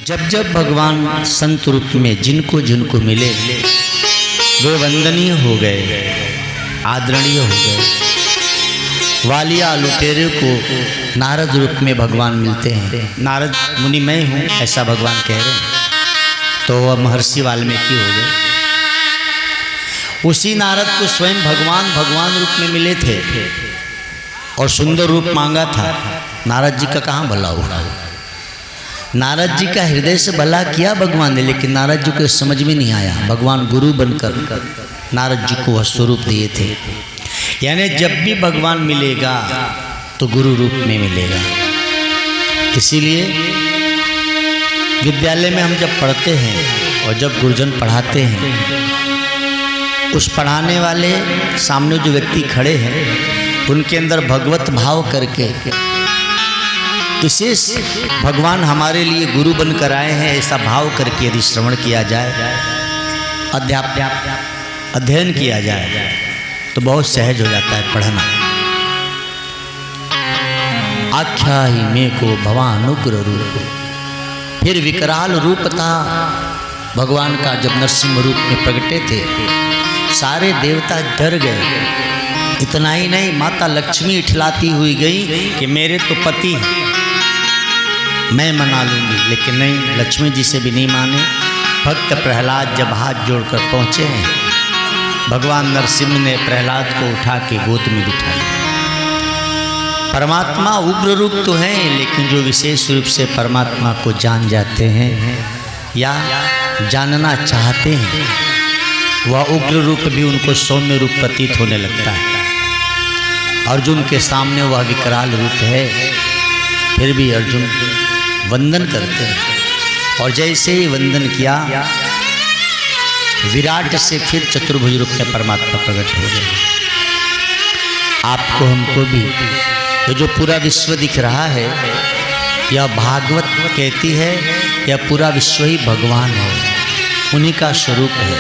जब जब भगवान संत रूप में जिनको जिनको मिले वे वंदनीय हो गए, आदरणीय हो गए। वालिया लुटेरे को नारद रूप में भगवान मिलते हैं। नारद मुनि मैं हूँ ऐसा भगवान कह रहे हैं, तो वह महर्षि वाल्मीकि हो गए। उसी नारद को स्वयं भगवान रूप में मिले थे और सुंदर रूप मांगा था। नारद जी का कहाँ भला हुआ? नारद जी का हृदय से भला किया भगवान ने, लेकिन नारद जी को समझ में नहीं आया। भगवान गुरु बनकर नारद जी को वह स्वरूप दिए थे। यानी जब भी भगवान मिलेगा तो गुरु रूप में मिलेगा। इसीलिए विद्यालय में हम जब पढ़ते हैं और जब गुरुजन पढ़ाते हैं, उस पढ़ाने वाले सामने जो व्यक्ति खड़े हैं उनके अंदर भगवत भाव करके विशेष भगवान हमारे लिए गुरु बनकर आए हैं ऐसा भाव करके यदि श्रवण किया जाए, अध्ययन किया जाए तो बहुत सहज हो जाता है पढ़ना। आख्या ही में को भवानुग्र रूप, फिर विकराल रूप था भगवान का। जब नरसिंह रूप में प्रगटे थे सारे देवता डर गए। इतना ही नहीं, माता लक्ष्मी इठलाती हुई गई कि मेरे तो पति हैं, मैं मना लूँगी, लेकिन नहीं, लक्ष्मी जी से भी नहीं माने। भक्त प्रहलाद जब हाथ जोड़कर पहुँचे हैं, भगवान नरसिंह ने प्रहलाद को उठा के गोद में बिठा लिया। परमात्मा उग्र रूप तो हैं, लेकिन जो विशेष रूप से परमात्मा को जान जाते हैं या जानना चाहते हैं, वह उग्र रूप भी उनको सौम्य रूप प्रतीत होने लगता है। अर्जुन के सामने वह विकराल रूप है, फिर भी अर्जुन वंदन करते हैं। और जैसे ही वंदन किया, विराट से फिर चतुर्भुज रूप में परमात्मा प्रकट हो गए। आपको हमको भी ये जो पूरा विश्व दिख रहा है, यह भागवत कहती है, यह पूरा विश्व ही भगवान है, उन्हीं का स्वरूप है।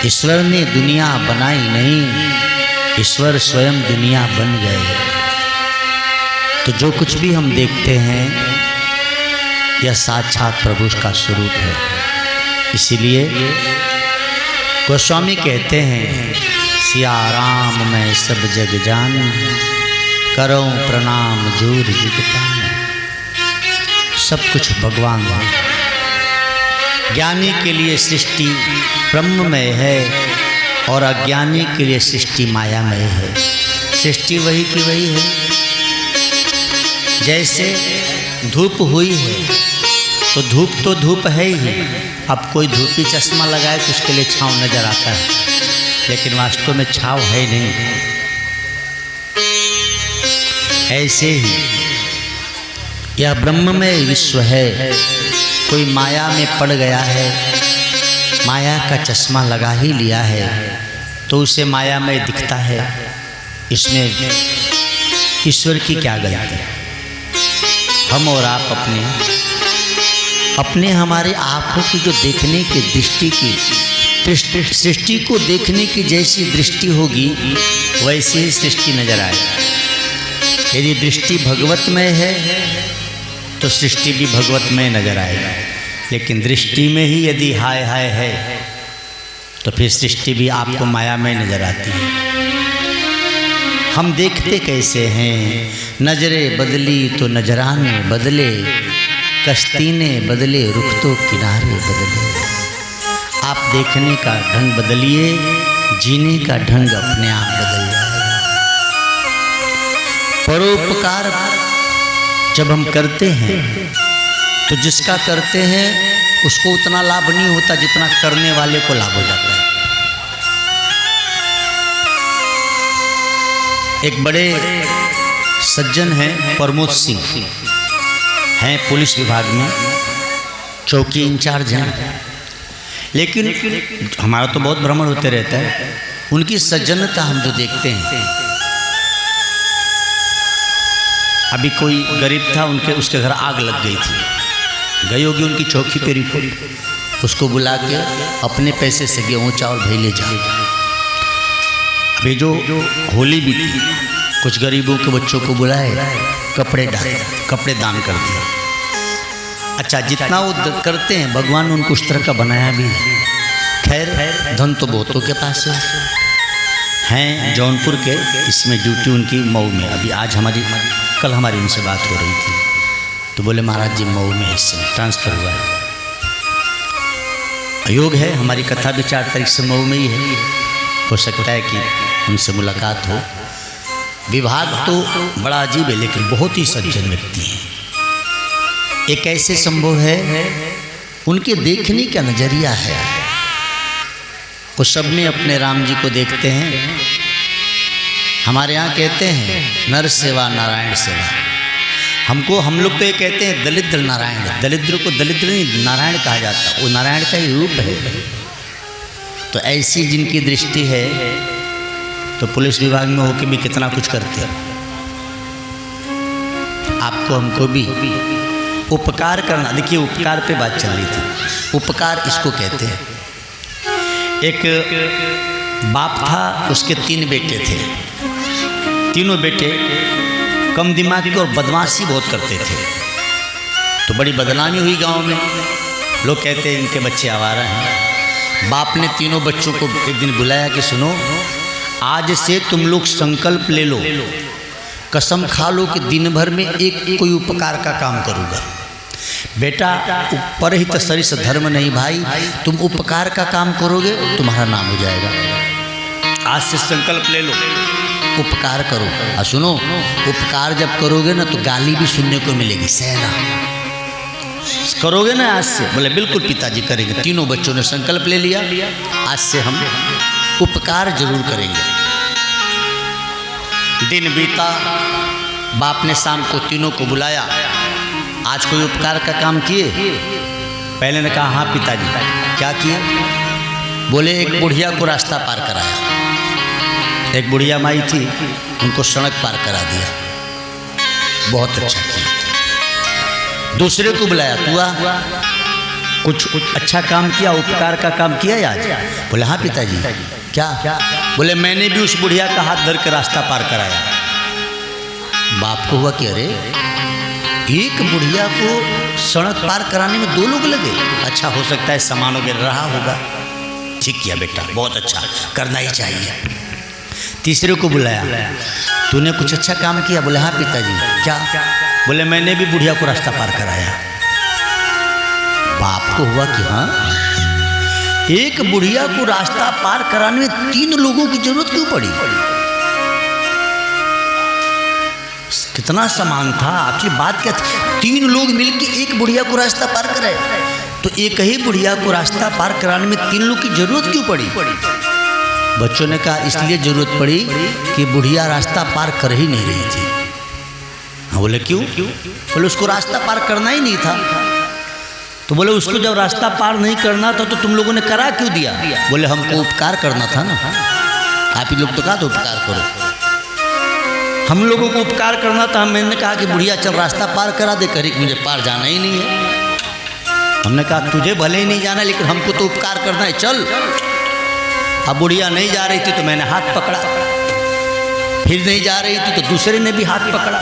ईश्वर ने दुनिया बनाई नहीं, ईश्वर स्वयं दुनिया बन गए। तो जो कुछ भी हम देखते हैं यह साक्षात प्रभु का स्वरूप है। इसीलिए गोस्वामी कहते हैं, सिया राम मैं सब जग जान, करो प्रणाम जोर जुगतान। सब कुछ भगवान है। ज्ञानी के लिए सृष्टि ब्रह्ममय है और अज्ञानी के लिए सृष्टि मायामय है। सृष्टि वही की वही है। जैसे धूप हुई है तो धूप है ही। अब कोई धूपी चश्मा लगाए तो उसके लिए छांव नजर आता है, लेकिन वास्तव में छांव है नहीं। ऐसे ही यह ब्रह्ममय विश्व है। कोई माया में पड़ गया है, माया का चश्मा लगा ही लिया है, तो उसे मायामय दिखता है। इसमें ईश्वर की क्या गलती? हम और आप अपने हमारे आँखों की जो देखने की दृष्टि की सृष्टि को देखने की जैसी दृष्टि होगी, वैसी ही सृष्टि नजर आएगी। यदि दृष्टि भगवतमय है तो सृष्टि भी भगवतमय नजर आएगा। लेकिन दृष्टि में ही यदि हाय हाय है तो फिर सृष्टि भी आपको मायामय नजर आती है। हम देखते कैसे हैं? नजरें बदली तो नजराने बदले, कश्ती ने बदले रुख तो किनारे बदले। आप देखने का ढंग बदलिए, जीने का ढंग अपने आप बदल जाएगा। परोपकार जब हम करते हैं तो जिसका करते हैं उसको उतना लाभ नहीं होता जितना करने वाले को लाभ हो जाता है। एक बड़े सज्जन हैं प्रमोद सिंह, हैं पुलिस विभाग में चौकी इंचार्ज हैं, लेकिन हमारा तो बहुत भ्रमण होते रहता है। उनकी सज्जनता हम जो देखते हैं, अभी कोई गरीब था, उसके घर आग लग गई थी, गई होगी उनकी चौकी पे रिपोर्ट, उसको बुला के अपने पैसे से गेहूँ चावल भेज ले जाओ। अभी जो होली भी थी, कुछ गरीबों के बच्चों को बुलाए, कपड़े दान कर दिया। अच्छा, जितना वो करते हैं भगवान ने उनको उस तरह का बनाया भी है। खैर, धन तो बहुतों के पास हैं। जौनपुर के, इसमें ड्यूटी उनकी मऊ में। अभी आज कल हमारी उनसे बात हो रही थी, तो बोले महाराज जी मऊ में इससे ट्रांसफ़र हुआ है। योग है, हमारी कथा भी 4 तारीख से मऊ में ही है। हो सकता है कि उनसे मुलाकात हो। विभाग तो बड़ा अजीब है, लेकिन बहुत ही सज्जन व्यक्ति हैं। एक ऐसे संभव है, उनके देखने का नजरिया है। वो सब में अपने राम जी को देखते हैं। हमारे यहाँ कहते हैं नर सेवा नारायण सेवा। हम लोग तो ये कहते हैं दलिद्र नारायण। दलिद्र को दलिद्र नहीं, नारायण कहा जाता, वो नारायण का ही रूप है। तो ऐसी जिनकी दृष्टि है, तो पुलिस विभाग में होकर भी कितना कुछ करते हैं। आपको हमको भी उपकार करना। देखिए, उपकार पे बात चल रही थी। उपकार इसको कहते हैं। एक बाप था, उसके 3 बेटे थे। तीनों बेटे कम दिमाग के और बदमाशी बहुत करते थे। तो बड़ी बदनामी हुई गांव में। लोग कहते हैं इनके बच्चे आवारा हैं। बाप ने तीनों बच्चों को एक दिन बुलाया कि सुनो, आज से तुम लोग संकल्प ले लो, कसम खा लो कि दिन भर में एक कोई उपकार का काम करूँगा। बेटा, ऊपर ही तो सरिस धर्म नहीं भाई, तुम उपकार का काम करोगे तुम्हारा नाम हो जाएगा। आज से संकल्प ले लो, उपकार करो। और सुनो, उपकार जब करोगे ना तो गाली भी सुनने को मिलेगी। सहना करोगे ना आज से? बोले बिल्कुल पिताजी करेंगे। तीनों बच्चों ने संकल्प ले लिया, आज से हम उपकार जरूर करेंगे। दिन बीता, बाप ने शाम को तीनों को बुलाया। आज कोई उपकार का काम किए? पहले ने कहा हाँ पिताजी। क्या किए? बोले एक बुढ़िया को रास्ता पार कराया। एक बुढ़िया माई थी, उनको सड़क पार करा दिया। बहुत अच्छा किया। दूसरे को बुलाया, तू आ, कुछ अच्छा काम किया, उपकार का काम किया आज? बोले हाँ पिताजी। क्या? बोले मैंने भी उस बुढ़िया का हाथ धर के रास्ता पार कराया। बाप को हुआ कि अरे, एक बुढ़िया को सड़क पार कराने में 2 लोग लगे। अच्छा, हो सकता है सामान वगैरह रहा होगा। ठीक किया बेटा, बहुत अच्छा, करना ही चाहिए। तीसरे को बुलाया, तूने कुछ अच्छा काम किया? बोले हाँ पिताजी। क्या? बोले मैंने भी बुढ़िया को रास्ता पार कराया। बाप को हुआ कि हाँ, एक बुढ़िया को रास्ता पार कराने में 3 लोगों की जरूरत क्यों पड़ी? कितना समान था। आखिर बात क्या थी? 3 लोग मिलकर एक बुढ़िया को रास्ता पार कराए। तो एक ही बुढ़िया को रास्ता पार कराने में 3 लोग की जरूरत क्यों पड़ी? बच्चों ने कहा इसलिए जरूरत पड़ी कि बुढ़िया रास्ता पार कर ही नहीं रही थी। हाँ, बोले क्यों? बोले उसको रास्ता पार करना ही नहीं था। तो बोले उसको जब रास्ता पार नहीं करना था तो तुम लोगों ने करा क्यों दिया? बोले हमको उपकार करना था ना। आप ही लोग तो कहा तो उपकार करो। हम लोगों को उपकार करना था। मैंने कहा कि बुढ़िया चल रास्ता पार करा दे। करी मुझे पार जाना ही नहीं है। हमने कहा तुझे भले ही नहीं जाना, लेकिन हमको तो उपकार करना है, चल। अब बुढ़िया नहीं जा रही थी तो मैंने हाथ पकड़ा। फिर नहीं जा रही थी तो दूसरे ने भी हाथ पकड़ा।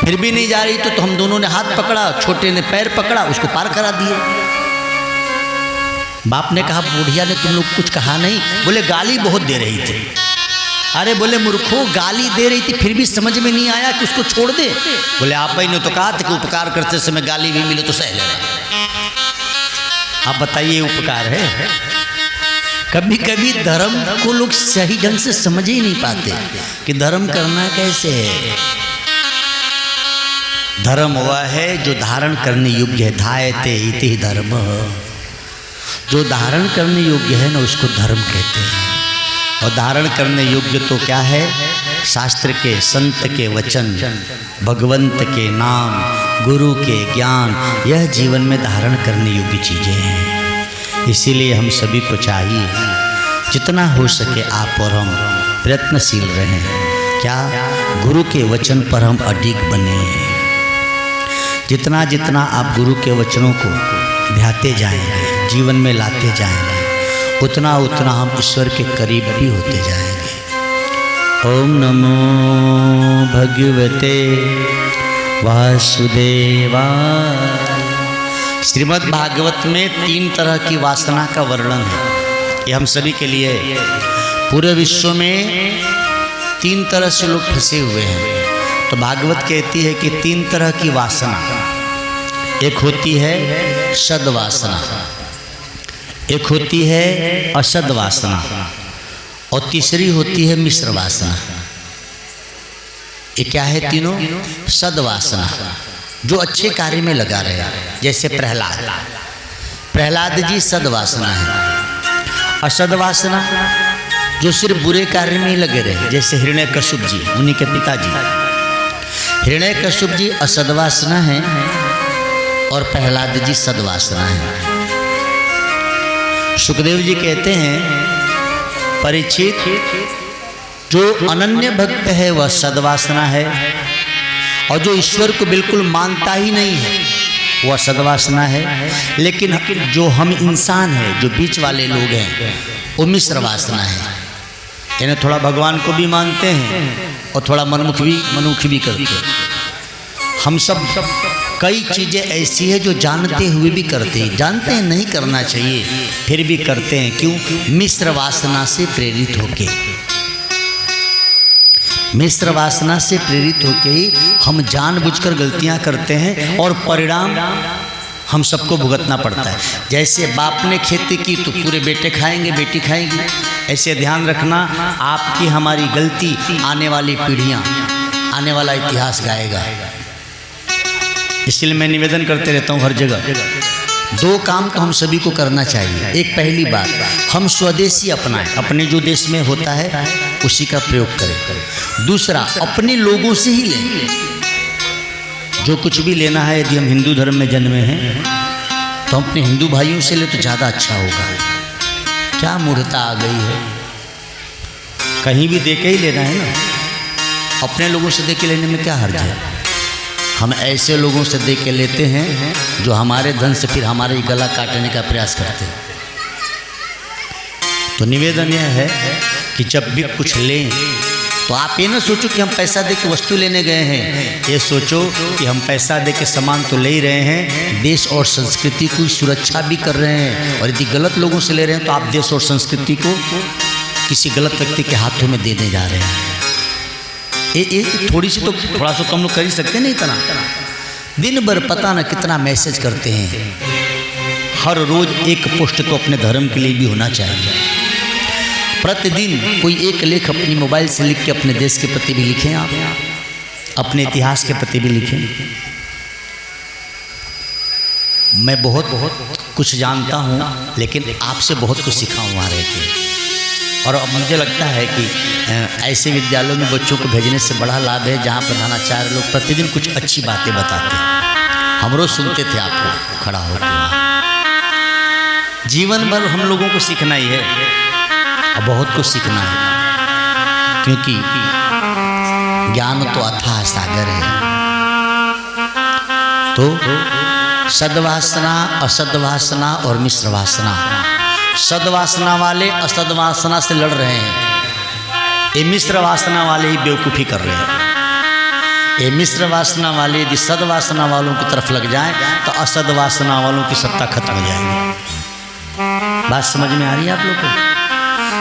फिर भी नहीं जा रही तो हम दोनों ने हाथ पकड़ा, छोटे ने पैर पकड़ा, उसको पार करा दिए। बाप ने कहा बुढ़िया ने तुम लोग कुछ कहा नहीं? बोले गाली बहुत दे रही थी। अरे बोले मूर्खो, गाली दे रही थी फिर भी समझ में नहीं आया कि उसको छोड़ दे? बोले आप ही ने तो कहा था कि उपकार करते समय गाली भी मिले तो सह लेना। आप बताइए उपकार है? कभी कभी धर्म को लोग सही ढंग से समझ ही नहीं पाते कि धर्म करना कैसे है। धर्म वह है जो धारण करने योग्य है। धायते इति धर्म। जो धारण करने योग्य है ना, उसको धर्म कहते हैं। और धारण करने योग्य तो क्या है? शास्त्र के, संत के वचन, भगवंत के नाम, गुरु के ज्ञान, यह जीवन में धारण करने योग्य चीज़ें हैं। इसीलिए हम सभी को चाहिए जितना हो सके आप और हम प्रयत्नशील रहें। क्या? गुरु के वचन पर हम अडिग बने। जितना जितना आप गुरु के वचनों को ध्याते जाएंगे, जीवन में लाते जाएंगे, उतना उतना हम ईश्वर के करीब भी होते जाएंगे। ओम नमो भगवते वासुदेवाय। श्रीमद् भागवत में 3 तरह की वासना का वर्णन है, ये हम सभी के लिए है। पूरे विश्व में 3 तरह से लोग फंसे हुए हैं। तो भागवत कहती है कि 3 तरह की वासना, एक होती है सद्वासना, एक होती है असद वासना और तीसरी होती है मिश्र वासना। ये क्या है तीनों? सद्वासना, जो अच्छे कार्य में लगा रहे, जैसे प्रहलाद जी सद्वासना है। असद वासना जो सिर्फ बुरे कार्य में ही लगे रहे, जैसे हिरण्यकश्यप जी, उन्हीं के पिताजी। हिरण्यकश्यप जी असद वासना है और प्रहलाद जी सद्वासना है। सुखदेव जी कहते हैं, परीक्षित, जो अनन्य भक्त है वह सद्वासना है, और जो ईश्वर को बिल्कुल मानता ही नहीं है वह सद्वासना है। लेकिन जो हम इंसान हैं, जो बीच वाले लोग हैं, वो मिश्र वासना है। यानी थोड़ा भगवान को भी मानते हैं और थोड़ा मनमुख भी करते हैं। हम सब कई चीज़ें ऐसी है जो जानते हुए भी करते हैं, जानते हैं नहीं करना चाहिए फिर भी करते हैं। क्यों? मिश्र वासना से प्रेरित होके, मिश्र वासना से प्रेरित होके ही हम जानबूझकर गलतियां करते हैं और परिणाम हम सबको भुगतना पड़ता है। जैसे बाप ने खेती की तो पूरे बेटे खाएंगे, बेटी खाएंगी। ऐसे ध्यान रखना, आपकी हमारी गलती आने वाली पीढ़ियां, आने वाला इतिहास गाएगा। इसलिए मैं निवेदन करते रहता हूँ हर जगह, 2 काम तो हम सभी को करना चाहिए। एक, पहली बात, हम स्वदेशी अपनाएं, अपने जो देश में होता है उसी का प्रयोग करें। दूसरा, अपने लोगों से ही लें, जो कुछ भी लेना है। यदि हम हिंदू धर्म में जन्मे हैं तो हम अपने हिंदू भाइयों से ले तो ज़्यादा अच्छा होगा। क्या मूर्खता आ गई है, कहीं भी दे के ही लेना है ना। अपने लोगों से दे के लेने में क्या हर्ज है? हम ऐसे लोगों से दे के लेते हैं जो हमारे धन से फिर हमारे गला काटने का प्रयास करते हैं। तो निवेदन यह है कि जब भी कुछ लें तो आप ये ना सोचो कि हम पैसा दे के वस्तु लेने गए हैं, ये सोचो कि हम पैसा दे के सामान तो ले ही रहे हैं, देश और संस्कृति की सुरक्षा भी कर रहे हैं। और यदि गलत लोगों से ले रहे हैं तो आप देश और संस्कृति को किसी गलत व्यक्ति के हाथों में देने जा रहे हैं। ये थोड़ी सी तो थोड़ा सा कम लोग कर ही सकते हैं। नहीं इतना, दिन भर पता ना कितना मैसेज करते हैं। हर रोज एक पोस्ट तो अपने धर्म के लिए भी होना चाहिए। प्रतिदिन कोई एक लेख अपनी मोबाइल से लिख के अपने देश के प्रति भी लिखें, आप अपने इतिहास के प्रति भी लिखें। मैं बहुत कुछ जानता हूँ, लेकिन आपसे बहुत कुछ सीखा हूँ वहाँ रह के। और अब मुझे लगता है कि ऐसे विद्यालयों में बच्चों को भेजने से बड़ा लाभ है जहाँ प्रधानाचार्य लोग प्रतिदिन कुछ अच्छी बातें बताते हैं। हम रोज सुनते थे आपको खड़ा होकर। जीवन भर हम लोगों को सीखना ही है और बहुत कुछ सीखना है, क्योंकि ज्ञान तो अथाह सागर है। तो सद्वासना, असद्वासना और मिश्र वासना। सद्वासना वाले असद्वासना से लड़ रहे हैं, ये मिश्र वासना वाले ही बेवकूफ़ी कर रहे हैं। ये मिश्र वासना वाले यदि सद्वासना वालों की तरफ लग जाएं तो असद्वासना वालों की सत्ता खत्म हो जाएगी। बात समझ में आ रही है आप लोग को?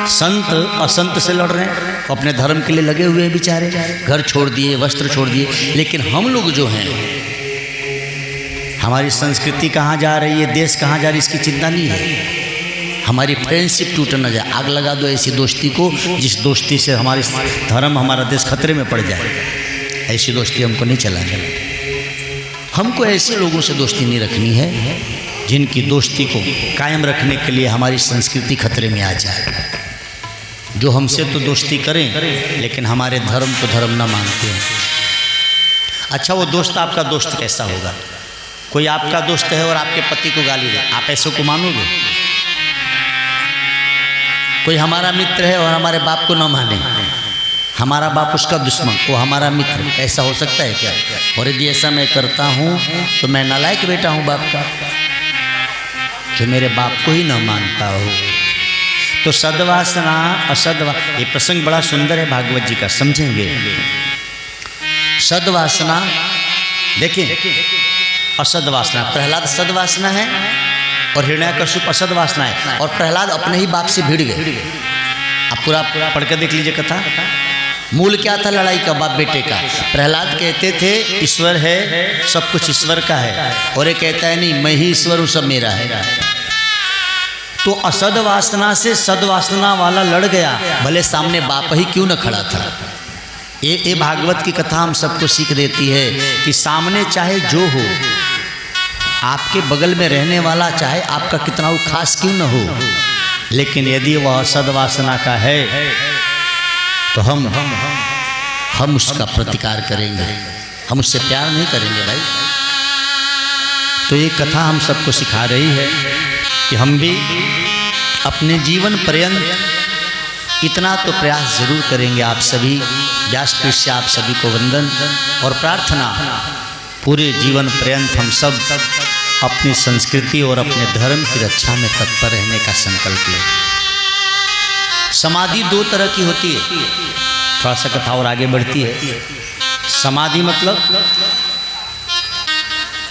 संत असंत से लड़ रहे हैं, अपने धर्म के लिए लगे हुए हैं बेचारे, घर छोड़ दिए, वस्त्र छोड़ दिए। लेकिन हम लोग जो हैं, हमारी संस्कृति कहाँ जा रही है, देश कहाँ जा रही है, इसकी चिंता नहीं है। हमारी फ्रेंडशिप टूट न जाए, आग लगा दो ऐसी दोस्ती को जिस दोस्ती से हमारी धर्म, हमारा देश खतरे में पड़ जाए। ऐसी दोस्ती हमको नहीं चलानी। हमको ऐसे लोगों से दोस्ती नहीं रखनी है जिनकी दोस्ती को कायम रखने के लिए हमारी संस्कृति खतरे में आ जाए। जो हमसे तो दोस्ती करें लेकिन हमारे धर्म को धर्म ना मानते हैं। अच्छा, वो दोस्त आपका दोस्त कैसा होगा? कोई आपका दोस्त है और आपके पति को गाली दे, आप ऐसे को मानोगे? कोई हमारा मित्र है और हमारे बाप को ना माने, हमारा बाप उसका दुश्मन, वो हमारा मित्र, ऐसा हो सकता है क्या? और यदि ऐसा मैं करता हूँ तो मैं नालायक बेटा हूँ बाप का, जो मेरे बाप को ही ना मानता हो। तो सद्वासना असद्वा, ये प्रसंग बड़ा सुंदर है भागवत जी का, समझेंगे। सद्वासना देखिए असद वासना, प्रहलाद सद वासना है और हिरण्यकश्यप असद वासना है, और प्रहलाद अपने ही बाप से भिड़ गए। आप पूरा पढ़ के देख लीजिए कथा। मूल क्या था लड़ाई का? बाप बेटे का। प्रहलाद कहते थे ईश्वर है, सब कुछ ईश्वर का है, और ये कहता है नहीं मैं ही ईश्वर हूँ, सब मेरा है। तो असद वासना से सदवासना वाला लड़ गया, भले सामने बाप ही क्यों न खड़ा था। ये भागवत की कथा हम सबको सीख देती है कि सामने चाहे जो हो, आपके बगल में रहने वाला चाहे आपका कितना वो खास क्यों न हो, लेकिन यदि वह सदवासना का है तो हम उसका प्रतिकार करेंगे, हम उससे प्यार नहीं करेंगे भाई। तो ये कथा हम सबको सिखा रही है कि हम भी अपने जीवन पर्यंत इतना तो प्रयास जरूर करेंगे। आप सभी व्यासपीठ से आप सभी को वंदन और प्रार्थना, पूरे जीवन पर्यंत हम सब अपनी संस्कृति और अपने धर्म की रक्षा में तत्पर रहने का संकल्प लें। समाधि दो तरह की होती है, थोड़ा सा कथा और आगे बढ़ती है। समाधि मतलब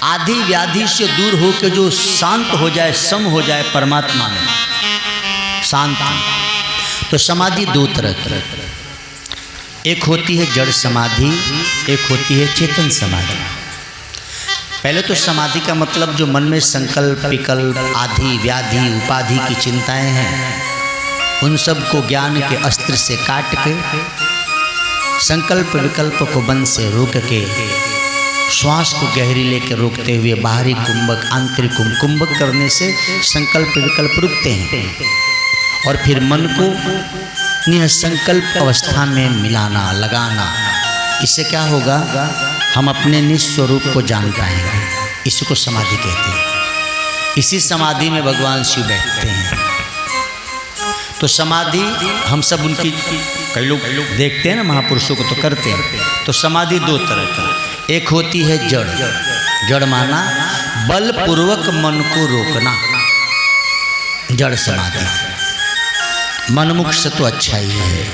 आदि व्याधि से दूर होकर जो शांत हो जाए, सम हो जाए परमात्मा में, शांत। तो समाधि दो तरह की, एक होती है जड़ समाधि, एक होती है चेतन समाधि। पहले तो समाधि का मतलब जो मन में संकल्प विकल्प आदि व्याधि उपाधि की चिंताएं हैं, उन सब को ज्ञान के अस्त्र से काट के, संकल्प विकल्प को मन से रोक के, श्वास को गहरी लेकर रोकते हुए बाहरी कुंभक आंतरिक कुंभक करने से संकल्प विकल्प रुकते हैं, और फिर मन को निसंकल्प अवस्था में मिलाना लगाना। इससे क्या होगा? हम अपने निस्वरूप को जान पाएंगे। इसी को समाधि कहते हैं। इसी समाधि में भगवान शिव बैठते हैं। तो समाधि हम सब उनकी, कई लोग देखते हैं ना महापुरुषों को तो करते हैं। तो समाधि दो तरह की, एक होती है जड़, जड़ माना बलपूर्वक मन को रोकना, जड़ समाधि, मनमुख से तो अच्छा ही है।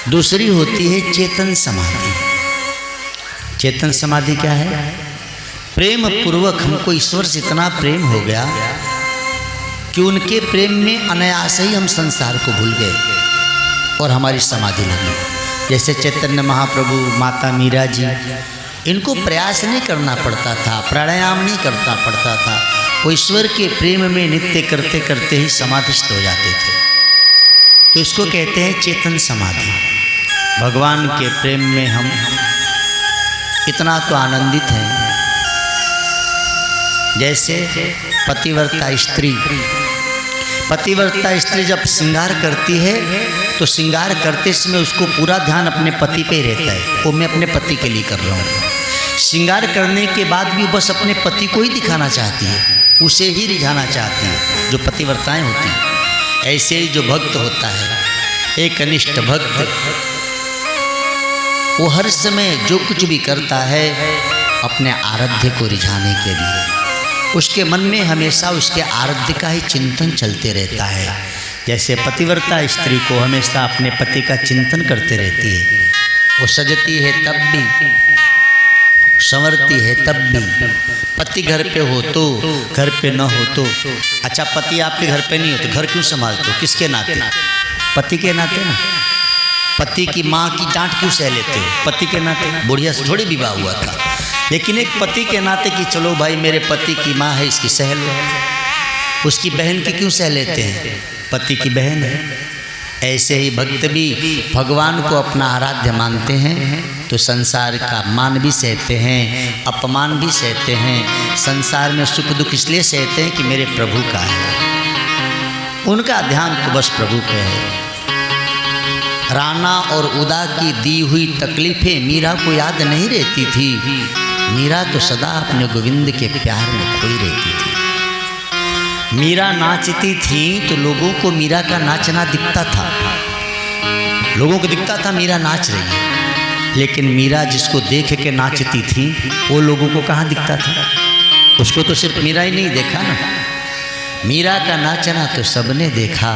दूसरी होती है चेतन समाधि। चेतन समाधि क्या है? प्रेम पूर्वक हमको ईश्वर से इतना प्रेम हो गया कि उनके प्रेम में अनायास ही हम संसार को भूल गए और हमारी समाधि लगी। जैसे चैतन्य महाप्रभु, माता मीरा जी, इनको प्रयास नहीं करना पड़ता था, प्राणायाम नहीं करना पड़ता था, वो ईश्वर के प्रेम में नित्य करते करते ही समाधिस्थ हो जाते थे। तो इसको कहते हैं चेतन समाधि। भगवान के प्रेम में हम इतना तो आनंदित हैं, जैसे पतिव्रता स्त्री जब श्रृंगार करती है तो श्रृंगार करते समय उसको पूरा ध्यान अपने पति पे रहता है, वो मैं अपने पति के लिए कर रहा हूँ। श्रृंगार करने के बाद भी बस अपने पति को ही दिखाना चाहती है, उसे ही रिझाना चाहती है, जो पतिव्रताएं होती हैं। ऐसे ही जो भक्त होता है, एक अनिष्ठ भक्त, वो हर समय जो कुछ भी करता है अपने आराध्य को रिझाने के लिए, उसके मन में हमेशा उसके आराध्य का ही चिंतन चलते रहता है। जैसे पतिव्रता स्त्री को हमेशा अपने पति का चिंतन करते रहती है। वो सजती है तब भी, संवरती है तब भी। पति घर पे हो तो, घर पे न हो तो। अच्छा, पति आपके घर पे नहीं हो तो घर क्यों संभालते हो? किसके नाते? पति के नाते ना। पति की माँ की डांट क्यों सह लेते हो? पति के नाते। बुढ़िया से थोड़ी विवाह हुआ था, लेकिन एक पति के नाते कि चलो भाई मेरे पति की माँ है, इसकी सह लो। उसकी बहन की क्यों सह लेते हैं? पति की बहन है। ऐसे ही भक्त भी भगवान को अपना आराध्य मानते हैं तो संसार का मान भी सहते हैं, अपमान भी सहते हैं। संसार में सुख दुख इसलिए सहते हैं कि मेरे प्रभु का है, उनका ध्यान तो बस प्रभु पे है। राणा और उदा की दी हुई तकलीफें मीरा को याद नहीं रहती थी। मीरा तो सदा अपने गोविंद के प्यार में खोई रहती थी। मीरा नाचती थी तो लोगों को मीरा का नाचना दिखता था, लोगों को दिखता था मीरा नाच रही है, लेकिन मीरा जिसको देख के नाचती थी वो लोगों को कहाँ दिखता था? उसको तो सिर्फ मीरा ही नहीं देखा ना। मीरा का नाचना तो सबने देखा,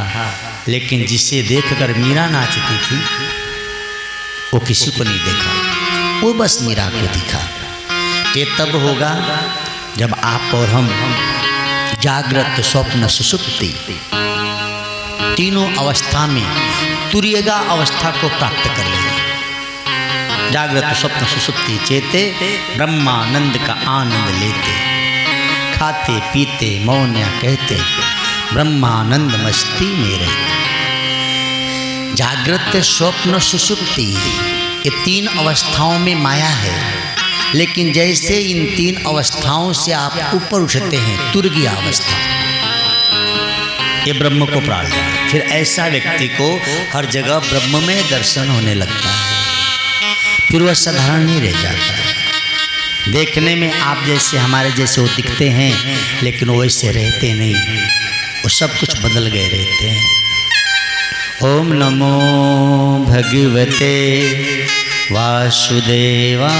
लेकिन जिसे देखकर मीरा नाचती थी वो किसी को नहीं देखा, वो बस मीरा को दिखा। ये तब होगा जब आप और हम जागृत, स्वप्न, सुषुप्ति तीनों अवस्था में तुर्यगा अवस्था को प्राप्त कर लेंगे। जागृत, स्वप्न, सुषुप्ति चेते ब्रह्मानंद का आनंद लेते, खाते पीते मौन कहते, ब्रह्मानंद मस्ती में रहते। जागृत, स्वप्न, सुषुप्ति ये तीन अवस्थाओं में माया है, लेकिन जैसे इन तीन अवस्थाओं से आप ऊपर उठते हैं, तुर्य अवस्था, ये ब्रह्म को प्राप्त है। फिर ऐसा व्यक्ति को हर जगह ब्रह्म में दर्शन होने लगता है, फिर वह साधारण नहीं रह जाता है। देखने में आप जैसे हमारे जैसे वो दिखते हैं, लेकिन वो वैसे रहते नहीं, वो सब कुछ बदल गए रहते हैं। ओम नमो भगवते वासुदेवाय।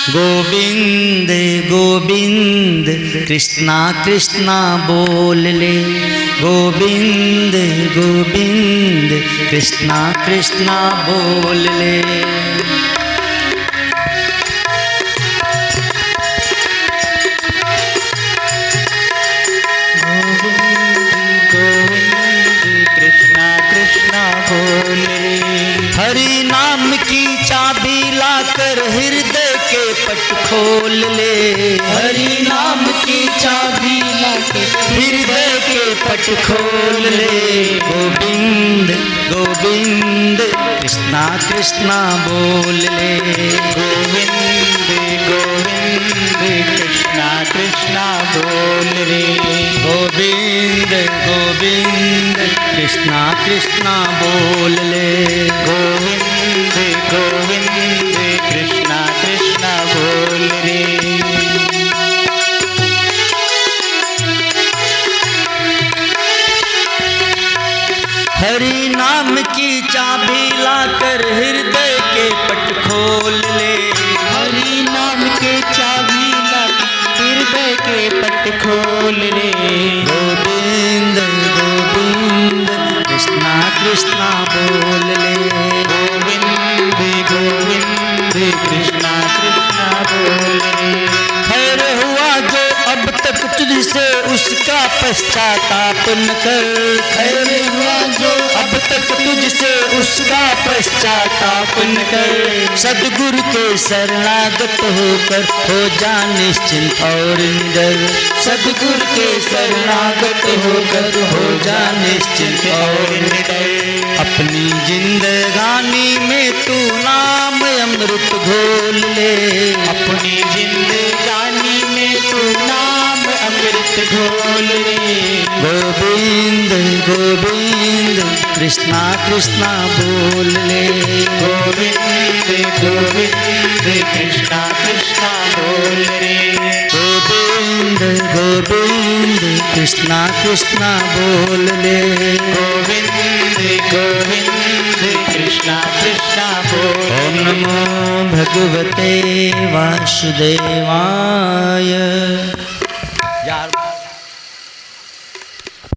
गोविंद गोविंद कृष्णा कृष्णा बोल ले, गोविंद गोविंद कृष्णा कृष्णा बोल ले। हरि नाम की चाबी लाकर हृदय के पट खोल ले, हरि नाम की चाबी लाकर हृदय के पट खोल ले। गोविंद गोविंद कृष्णा कृष्णा बोल ले, गोविंद गोविंद कृष्णा कृष्णा बोल रे। गोविंद गोविंद कृष्णा कृष्णा बोल ले, गोविंद गोविंद कृष्णा कृष्णा बोल रे। हरि नाम की चाबी लाकर हृदय के पट खोल ले, हरि नाम के चाबी लाकर हृदय के पट खोल ले। गोविंद गोविंद कृष्णा कृष्णा बोल ले, गोविंद गोविंद कृष्णा कृष्णा बोल ले। खैर हुआ जो अब तक तुझसे उसका पश्चाताप न कर, खैर हुआ जो अब तक तुझसे उसका पश्चाताप न कर। सद्गुरु के शरणागत होकर हो जा निश्चिंत और निडर, सद्गुरु के शरणागत होकर हो जा निश्चिंत और निडर। अपनी जिंदगानी में तू नाम अमृत घोल ले, अपनी जिंदगानी में तू नाम अमृत घोल ले। गोविंद गोविंद कृष्णा कृष्णा बोल ले, गोविंद गोविंद कृष्णा कृष्णा बोल रे। गोविंद गोविंद कृष्णा कृष्णा बोल ले, गोविंद गोविंद कृष्णा कृष्णा बोल। ओम नमो भगवते वासुदेवाय। यार